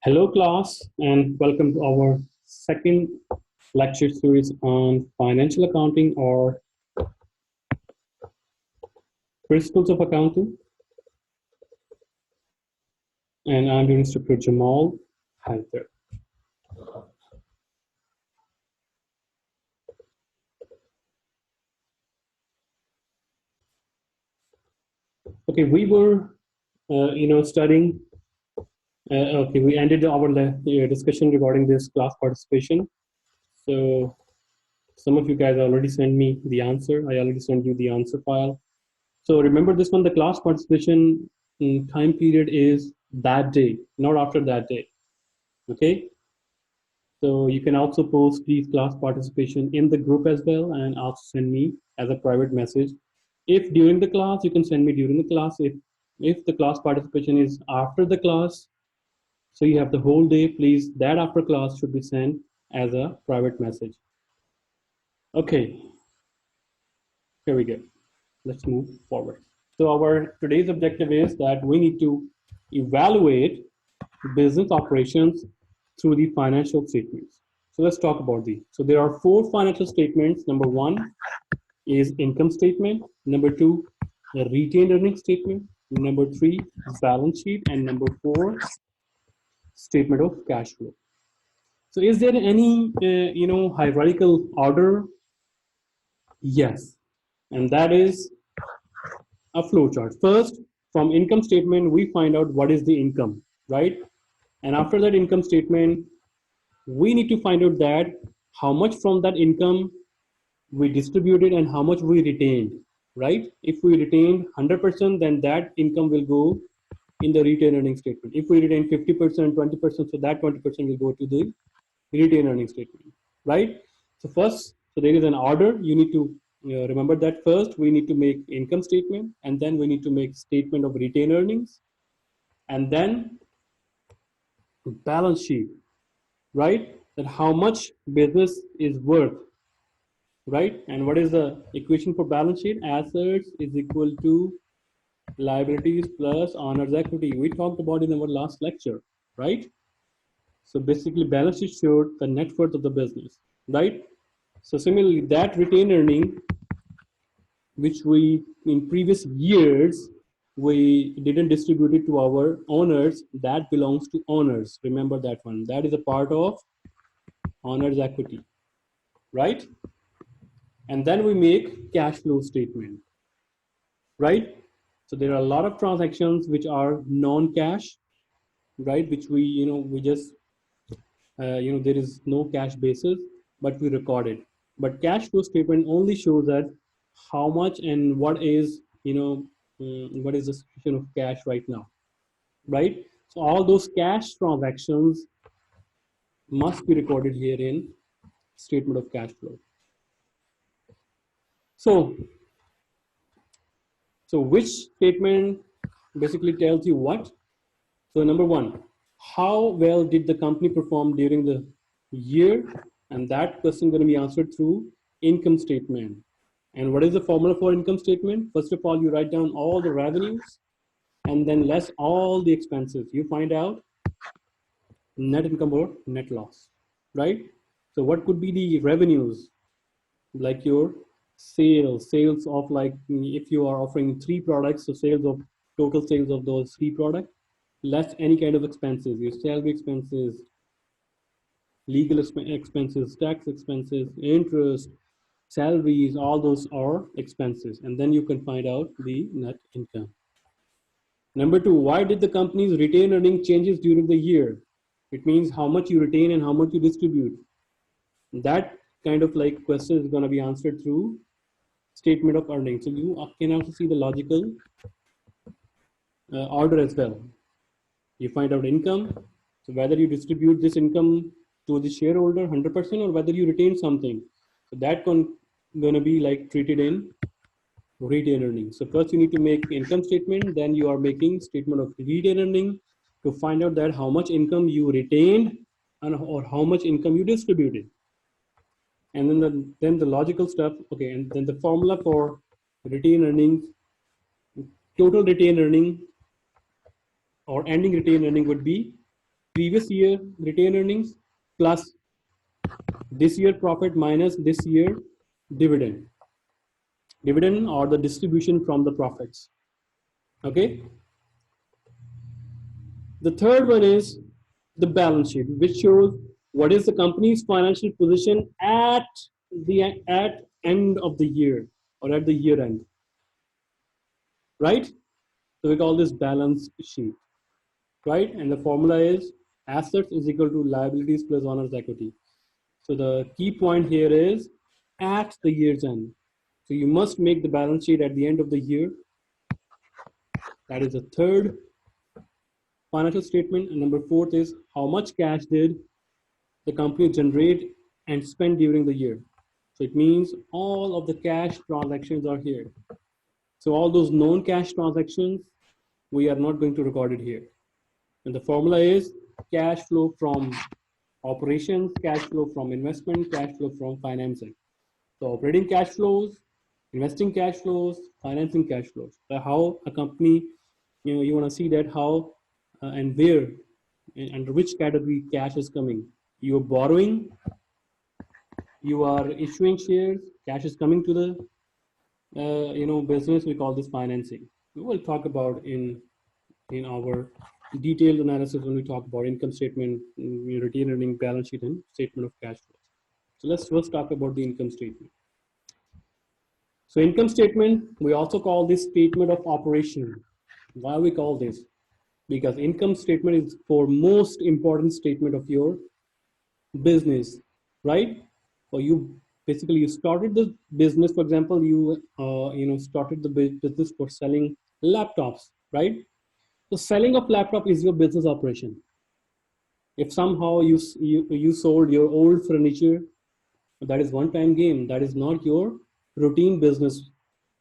Hello, class, and welcome to our second lecture series on financial accounting or principles of accounting. And I'm your instructor Jamal Haider. Okay, we were, studying. Okay, we ended our discussion regarding this class participation. So some of you guys already sent me the answer. I already sent you the answer file. So remember this one, the class participation time period is that day, not after that day. Okay. So you can also post these class participation in the group as well and also send me as a private message. If during the class, you can send me during the class. If the class participation is after the class, so you have the whole day, please, that after class should be sent as a private message. Okay, here we go. Let's move forward. So our today's objective is that we need to evaluate business operations through the financial statements. So let's talk about these. So there are four financial statements. Number one is income statement. Number two, a retained earnings statement. Number three, balance sheet. And number four, statement of cash flow. So is there any, hierarchical order? Yes. And that is a flow chart. First, from income statement, we find out what is the income, right? And after that income statement, we need to find out that how much from that income we distributed and how much we retained, right? If we retained 100%, then that income will go in the retained earnings statement. If we retain 50%, 20%, so that 20% will go to the retained earnings statement, right? So first, so there is an order. You need to remember that first we need to make income statement, and then we need to make statement of retained earnings, and then balance sheet, right? That how much business is worth, right? And what is the equation for balance sheet? Assets is equal to liabilities plus owner's equity. We talked about in our last lecture, right? So basically balance sheet showed the net worth of the business, right? So similarly, that retained earning, which we in previous years we didn't distribute it to our owners, that belongs to owners. Remember that one. That is a part of owner's equity, right? And then we make cash flow statement, right? So there are a lot of transactions which are non-cash, right? Which we just there is no cash basis, but we record it. But cash flow statement only shows that how much and what is what is the situation of cash right now, right? So all those cash transactions must be recorded here in statement of cash flow. So which statement basically tells you what? So number one, how well did the company perform during the year? And that question is going to be answered through income statement. And what is the formula for income statement? First of all, you write down all the revenues and then less all the expenses. You find out net income or net loss, right? So what could be the revenues? Like your sales of, like, if you are offering three products, so total sales of those three products, less any kind of expenses, your salary expenses, legal expenses, tax expenses, interest, salaries, all those are expenses. And then you can find out the net income. Number two, why did the company's retained earning changes during the year? It means how much you retain and how much you distribute. That kind of like question is going to be answered through statement of earnings. So you can also see the logical order as well. You find out income, so whether you distribute this income to the shareholder 100% or whether you retain something. So that going to be like treated in retained earnings. So first you need to make income statement, then you are making statement of retained earning to find out that how much income you retained and or how much income you distributed. And then the logical stuff, okay, and then the formula for retained earnings, total retained earning or ending retained earning would be previous year retained earnings plus this year profit minus this year dividend. Dividend or the distribution from the profits. Okay. The third one is the balance sheet, which shows what is the company's financial position at the end of the year or at the year end. Right? So we call this balance sheet. Right? And the formula is assets is equal to liabilities plus owner's equity. So the key point here is at the year's end. So you must make the balance sheet at the end of the year. That is the third financial statement. And number fourth is how much cash did the company generate and spend during the year. So it means all of the cash transactions are here. So all those known cash transactions, we are not going to record it here. And the formula is cash flow from operations, cash flow from investment, cash flow from financing. So operating cash flows, investing cash flows, financing cash flows. So how a company, you want to see that how and where and under which category cash is coming. You are borrowing, you are issuing shares, cash is coming to the business. We call this financing. We will talk about in our detailed analysis when we talk about income statement, retained earnings, balance sheet, and statement of cash flows. So let's first talk about the income statement. So income statement, we also call this statement of operation. Why we call this? Because income statement is for most important statement of your business, right? Or you basically you started the business. For example, you started the business for selling laptops, right? So selling of laptop is your business operation. If somehow you sold your old furniture, that is one-time game. That is not your routine business.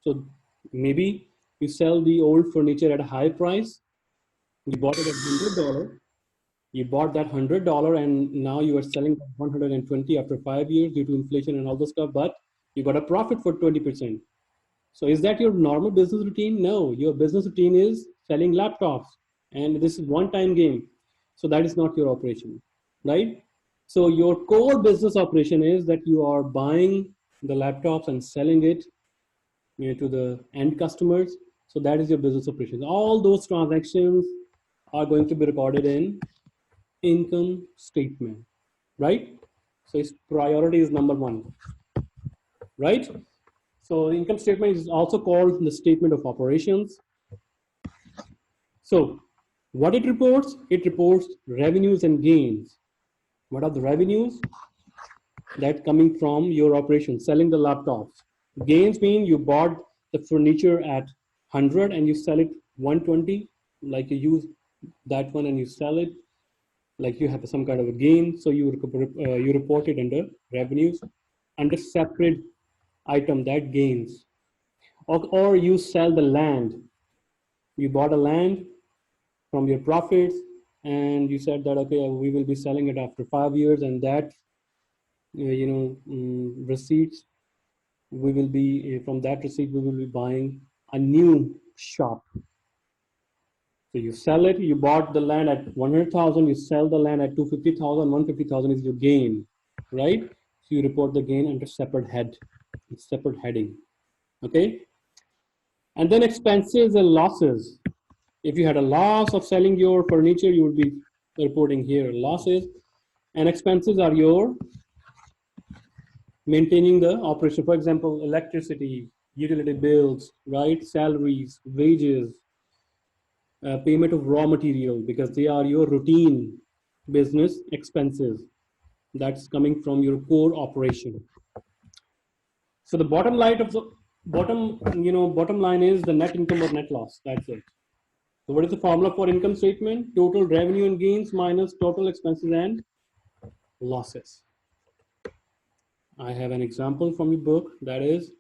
So maybe you sell the old furniture at a high price. You bought it at $100. You bought that $100 and now you are selling 120 after 5 years due to inflation and all this stuff, but you got a profit for 20%. So is that your normal business routine? No, your business routine is selling laptops and this is one-time game. So that is not your operation, right? So your core business operation is that you are buying the laptops and selling it to the end customers. So that is your business operation. All those transactions are going to be recorded in income statement, right? So its priority is number one, right? So the income statement is also called the statement of operations. So what it reports? It reports revenues and gains. What are the revenues? That coming from your operation, selling the laptops. Gains mean you bought the furniture at 100 and you sell it 120, like you use that one and you sell it, like you have some kind of a gain. So you report it under revenues, under separate item that gains. Or you sell the land. You bought a land from your profits and you said that, okay, we will be selling it after 5 years, and that receipts, we will be from that receipt we will be buying a new shop. So you sell it, you bought the land at 100,000, you sell the land at 250,000, 150,000 is your gain, right? So you report the gain under separate heading, okay? And then expenses and losses. If you had a loss of selling your furniture, you would be reporting here losses, and expenses are your maintaining the operation. For example, electricity, utility bills, right? Salaries, wages, payment of raw material, because they are your routine business expenses that's coming from your core operation. So the bottom line of the bottom line is the net income or net loss. That's it. So what is the formula for income statement? Total revenue and gains minus total expenses and losses. I have an example from your book, that is,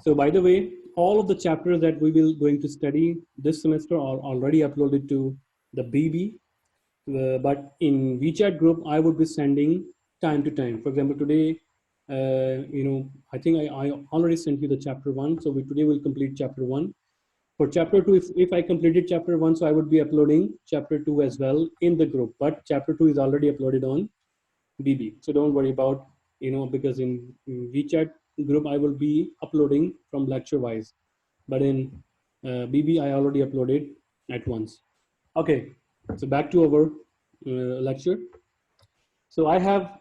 so by the way, all of the chapters that we will going to study this semester are already uploaded to the BB, but in WeChat group, I would be sending time to time. For example, today, I think I already sent you the chapter 1. So today we'll complete chapter 1. For chapter 2, if I completed chapter 1, so I would be uploading chapter 2 as well in the group, but chapter 2 is already uploaded on BB. So don't worry about, because in WeChat group, I will be uploading from lecture wise, but in BB, I already uploaded at once. Okay, so back to our lecture. So I have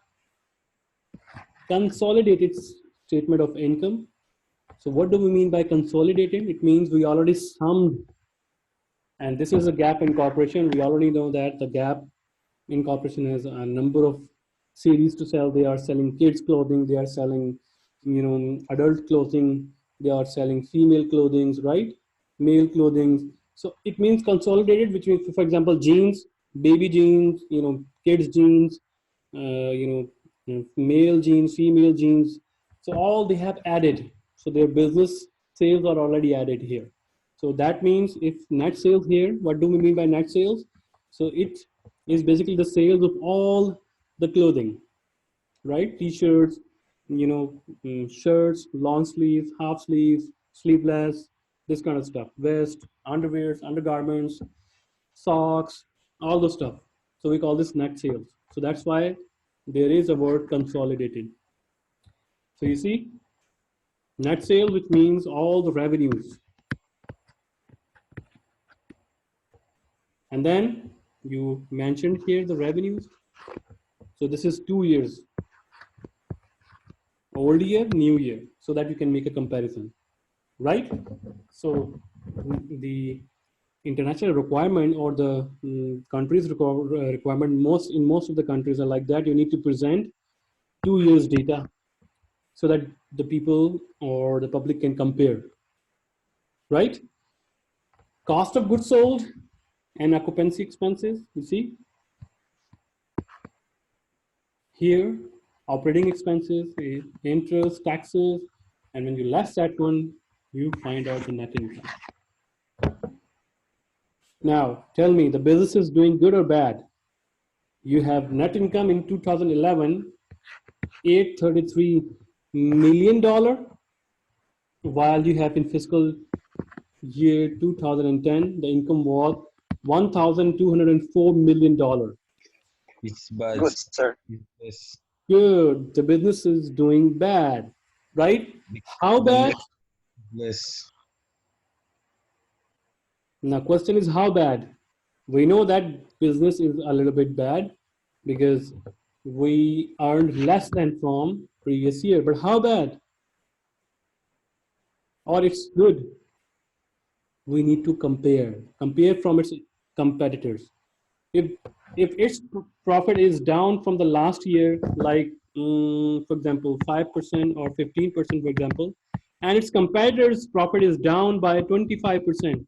consolidated statement of income. So what do we mean by consolidated? It means we already summed, and this is a gap incorporation. We already know that the gap incorporation has a number of series to sell. They are selling kids clothing, they are selling adult clothing, they are selling female clothing, right? Male clothing. So it means consolidated, which means, for example, jeans, baby jeans, kids jeans, male jeans, female jeans. So all they have added. So their business sales are already added here. So that means if net sales here, what do we mean by net sales? So it is basically the sales of all the clothing, right? T-shirts, shirts, long sleeves, half sleeves, sleeveless, this kind of stuff. Vest, underwears, undergarments, socks, all the stuff. So we call this net sales. So that's why there is a word consolidated. So you see, net sales, which means all the revenues. And then you mentioned here the revenues. So this is 2 years, old year, new year, so that you can make a comparison, right? So the international requirement or the country's requirement in most of the countries are like that. You need to present 2 years data so that the people or the public can compare, right? Cost of goods sold and occupancy expenses, you see here, operating expenses, interest, taxes, and when you less that one, you find out the net income. Now, tell me, the business is doing good or bad? You have net income in 2011, $833 million, while you have in fiscal year 2010, the income was $1,204 million. It's bad. Good, sir. Yes. Good. The business is doing bad, right? How bad? Yes. Now, question is how bad? We know that business is a little bit bad because we earned less than from previous year. But how bad? Or it's good? We need to compare from its competitors. If its profit is down from the last year, like for example 5% or 15%, for example, and its competitors' profit is down by 25%,